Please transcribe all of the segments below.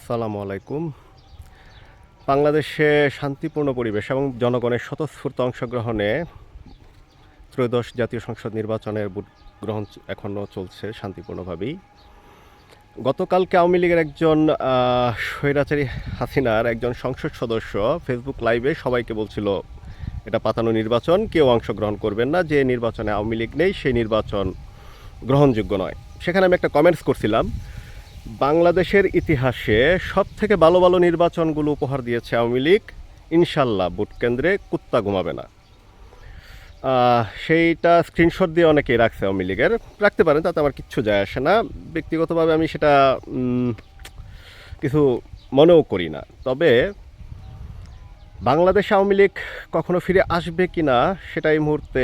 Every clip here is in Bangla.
আসসালামু আলাইকুম। বাংলাদেশে শান্তিপূর্ণ পরিবেশ এবং জনগণের স্বতঃস্ফূর্ত অংশগ্রহণে ত্রয়োদশ জাতীয় সংসদ নির্বাচনের ভোট গ্রহণ এখনও চলছে শান্তিপূর্ণভাবেই। গতকালকে আওয়ামী লীগের একজন স্বৈরাচারী হাসিনার একজন সংসদ সদস্য ফেসবুক লাইভে সবাইকে বলছিল এটা পাতানো নির্বাচন, কেউ অংশগ্রহণ করবেন না, যে নির্বাচনে আওয়ামী লীগ নেই সেই নির্বাচন গ্রহণযোগ্য নয়। সেখানে আমি একটা কমেন্টস করছিলাম, বাংলাদেশের ইতিহাসে সবথেকে ভালো ভালো নির্বাচনগুলো উপহার দিয়েছে আওয়ামী লীগ, ইনশাল্লাহ ভোট কেন্দ্রে কুত্তা ঘুমাবে না। সেইটা স্ক্রিনশট দিয়ে অনেকেই রাখছে, আওয়ামী লীগের রাখতে পারেন, তাতে আমার কিচ্ছু যায় আসে না। ব্যক্তিগতভাবে আমি সেটা কিছু মনেও করি না। তবে বাংলাদেশ আওয়ামী লীগ কখনো ফিরে আসবে কি না সেটা এই মুহূর্তে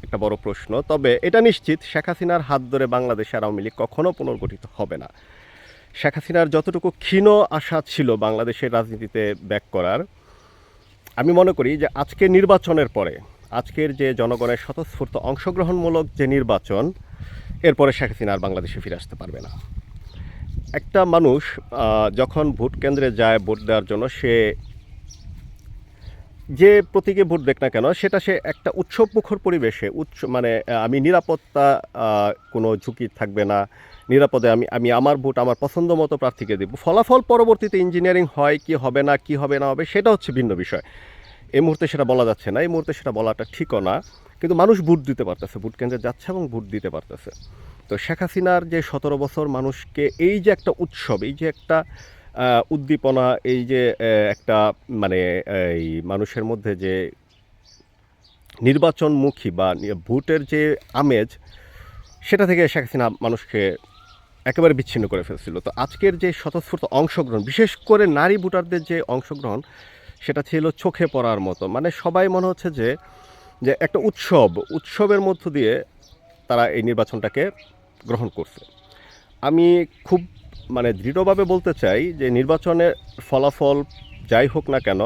একটা বড় প্রশ্ন। তবে এটা নিশ্চিত, শেখ হাসিনার হাত ধরে বাংলাদেশের আওয়ামী লীগ কখনো পুনর্গঠিত হবে না। শেখ হাসিনার যতটুকু ক্ষীণ আশা ছিল বাংলাদেশের রাজনীতিতে ব্যাক করার, আমি মনে করি যে আজকের নির্বাচনের পরে, আজকের যে জনগণের স্বতঃস্ফূর্ত অংশগ্রহণমূলক যে নির্বাচন, এরপরে শেখ হাসিনা আর বাংলাদেশে ফিরে আসতে পারবে না। একটা মানুষ যখন ভোট কেন্দ্রে যায় ভোট দেওয়ার জন্য, সে যে প্রতীকে ভোট দেখ না কেন, সেটা সে একটা উৎসবমুখর পরিবেশে মানে আমি নিরাপত্তা, কোনো ঝুঁকি থাকবে না, নিরাপদে আমি আমার ভোট আমার পছন্দ মতো প্রার্থীকে দেব। ফলাফল পরবর্তীতে ইঞ্জিনিয়ারিং হয় কি হবে না, কি হবে না হবে, সেটা হচ্ছে ভিন্ন বিষয়। এই মুহূর্তে সেটা বলা যাচ্ছে না, এই মুহূর্তে সেটা বলাটা ঠিকও না। কিন্তু মানুষ ভোট দিতে পারতেছে, ভোট কেন্দ্রে যাচ্ছে এবং ভোট দিতে পারতেছে। তো শেখ হাসিনার যে 17 বছর মানুষকে এই যে একটা উৎসব, এই যে একটা উদ্দীপনা, এই যে একটা মানে এই মানুষের মধ্যে যে নির্বাচনমুখী বা ভোটের যে আমেজ, সেটা থেকে শেখ হাসিনা মানুষকে একেবারে বিচ্ছিন্ন করে ফেলছিল। তো আজকের যে স্বতঃস্ফূর্ত অংশগ্রহণ, বিশেষ করে নারী ভোটারদের যে অংশগ্রহণ, সেটা ছিল চোখে পড়ার মতো। মানে সবাই মনে হচ্ছে যে যে একটা উৎসবের মধ্য দিয়ে তারা এই নির্বাচনটাকে গ্রহণ করছে। আমি খুব মানে দৃঢ়ভাবে বলতে চাই যে নির্বাচনের ফলাফল যাই হোক না কেন,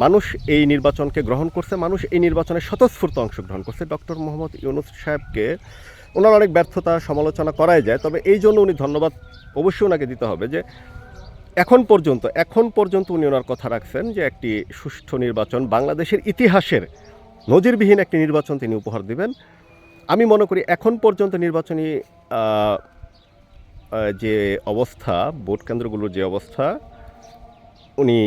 মানুষ এই নির্বাচনকে গ্রহণ করছে, মানুষ এই নির্বাচনে স্বতঃস্ফূর্ত অংশগ্রহণ করছে। ডক্টর মোহাম্মদ ইউনূস সাহেবকে ওনার অনেক ব্যর্থতা সমালোচনা করাই যায়, তবে এই জন্য উনি ধন্যবাদ অবশ্যই ওনাকে দিতে হবে যে এখন পর্যন্ত উনি ওনার কথা রাখছেন যে একটি সুষ্ঠু নির্বাচন, বাংলাদেশের ইতিহাসের নজিরবিহীন একটি নির্বাচন তিনি উপহার দিবেন। আমি মনে করি এখন পর্যন্ত নির্বাচনী যে অবস্থা, ভোট কেন্দ্রগুলোর যে অবস্থা, উনি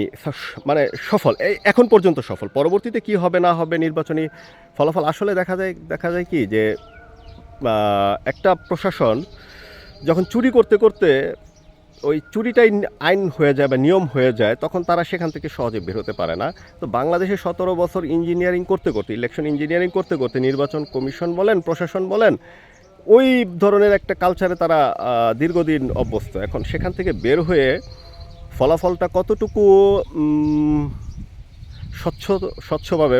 মানে সফল, এখন পর্যন্ত সফল। পরবর্তীতে কি হবে না হবে নির্বাচনী ফলাফল আসলে দেখা যায় কি যে একটা প্রশাসন যখন চুরি করতে করতে ওই চুরিটাই আইন হয়ে যায় বা নিয়ম হয়ে যায়, তখন তারা সেখান থেকে সহজে বের হতে পারে না। তো বাংলাদেশে 17 বছর ইঞ্জিনিয়ারিং করতে করতে, ইলেকশন ইঞ্জিনিয়ারিং করতে করতে, নির্বাচন কমিশন বলেন, প্রশাসন বলেন, ওই ধরনের একটা কালচারে তারা দীর্ঘদিন অভ্যস্ত। এখন সেখান থেকে বের হয়ে ফলাফলটা কতটুকু স্বচ্ছভাবে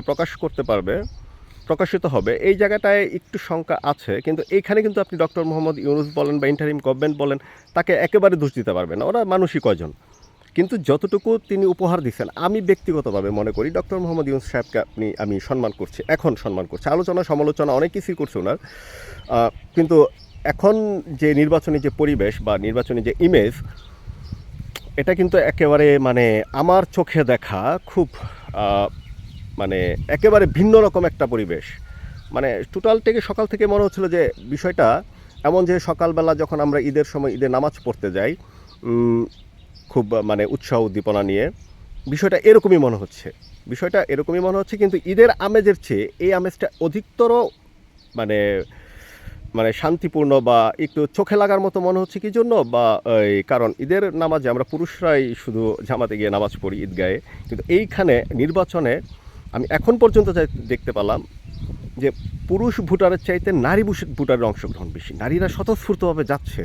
প্রকাশিত হবে, এই জায়গাটায় একটু শঙ্কা আছে। কিন্তু এইখানে কিন্তু আপনি ডক্টর মোহাম্মদ ইউনূস বলেন বা ইন্টারিম গভর্নমেন্ট বলেন, তাকে একেবারে দোষ দিতে পারবেন না। ওরা মানুষই কয়জন, কিন্তু যতটুকু তিনি উপহার দিচ্ছেন, আমি ব্যক্তিগতভাবে মনে করি ডক্টর মোহাম্মদ ইউনূস সাহেবকে আমি সম্মান করছি, এখন সম্মান করছি। আলোচনা সমালোচনা অনেক কিছুই করছে ওনার, কিন্তু এখন যে নির্বাচনী যে পরিবেশ বা নির্বাচনী যে ইমেজ, এটা কিন্তু একেবারে মানে আমার চোখে দেখা খুব মানে একেবারে ভিন্ন রকম একটা পরিবেশ। মানে টোটাল থেকে সকাল থেকে মনে হচ্ছিল যে বিষয়টা এমন যে সকালবেলা যখন আমরা ঈদের সময় ঈদের নামাজ পড়তে যাই খুব মানে উৎসাহ উদ্দীপনা নিয়ে, বিষয়টা এরকমই মনে হচ্ছে। কিন্তু ঈদের আমেজের চেয়ে এই আমেজটা অধিকতর মানে মানে শান্তিপূর্ণ বা একটু চোখে লাগার মতো মনে হচ্ছে। কি জন্য? বা কারণ ঈদের নামাজে আমরা পুরুষরাই শুধু জামাতে গিয়ে নামাজ পড়ি ঈদগাহে, কিন্তু এইখানে নির্বাচনে আমি এখন পর্যন্ত দেখতে পেলাম যে পুরুষ ভোটারের চাইতে নারী ভোটারের অংশগ্রহণ বেশি। নারীরা স্বতঃস্ফূর্তভাবে যাচ্ছে,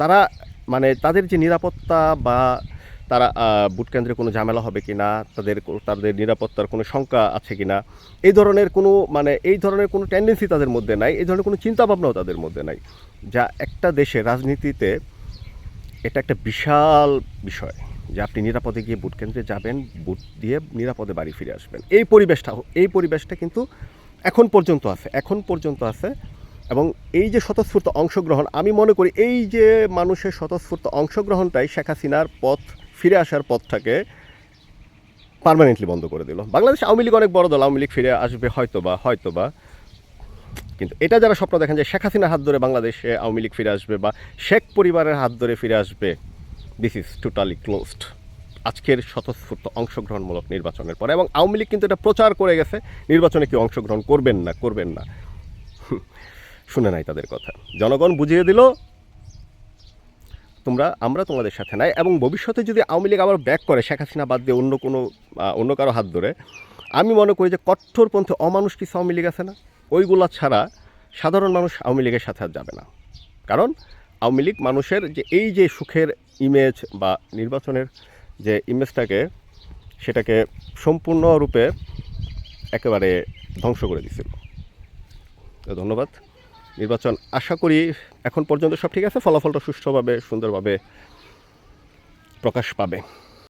তারা মানে তাদের যে নিরাপত্তা বা তারা ভোট কেন্দ্রে কোনো ঝামেলা হবে কি না, তাদের নিরাপত্তার কোনো শঙ্কা আছে কি না, এই ধরনের কোনো টেন্ডেন্সি তাদের মধ্যে নাই, এই ধরনের কোনো চিন্তাভাবনাও তাদের মধ্যে নাই, যা একটা দেশে রাজনীতিতে এটা একটা বিশাল বিষয় যে আপনি নিরাপদে গিয়ে ভোট কেন্দ্রে যাবেন, ভোট দিয়ে নিরাপদে বাড়ি ফিরে আসবেন। এই পরিবেশটা কিন্তু এখন পর্যন্ত আছে। এবং এই যে স্বতঃস্ফূর্ত অংশগ্রহণ, আমি মনে করি এই যে মানুষের স্বতঃস্ফূর্ত অংশগ্রহণটাই শেখ হাসিনার পথ, ফিরে আসার পথটাকে পার্মানেন্টলি বন্ধ করে দিল। বাংলাদেশ আওয়ামী লীগ অনেক বড় দল, আওয়ামী লীগ ফিরে আসবে হয়তোবা, কিন্তু এটা যারা স্বপ্ন দেখেন যে শেখ হাসিনার হাত ধরে বাংলাদেশে আওয়ামী লীগ ফিরে আসবে বা শেখ পরিবারের হাত ধরে ফিরে আসবে, দিস ইজ টোটালি ক্লোজড আজকের স্বতঃস্ফূর্ত অংশগ্রহণমূলক নির্বাচনের পরে। এবং আওয়ামী লীগ কিন্তু এটা প্রচার করে গেছে নির্বাচনে কেউ অংশগ্রহণ করবেন না। শুনে নাই তাদের কথা, জনগণ বুঝিয়ে দিল আমরা তোমাদের সাথে নাই। এবং ভবিষ্যতে যদি আওয়ামী লীগ আবার ব্যাক করে শেখ হাসিনা বাদ দিয়ে অন্য কারো হাত ধরে, আমি মনে করি যে কট্টরপন্থী অমানুষ কিছু আওয়ামী লীগ আছে না, ওইগুলা ছাড়া সাধারণ মানুষ আওয়ামী লীগের সাথে আর যাবে না। কারণ আওয়ামী লীগ মানুষের যে এই যে সুখের ইমেজ বা নির্বাচনের যে ইমেজটাকে, সেটাকে সম্পূর্ণরূপে একেবারে ধ্বংস করে দিছিল। তো ধন্যবাদ। নির্বাচন আশা করি এখন পর্যন্ত সব ঠিক আছে, ফলাফলটা সুষ্ঠুভাবে সুন্দরভাবে প্রকাশ পাবে।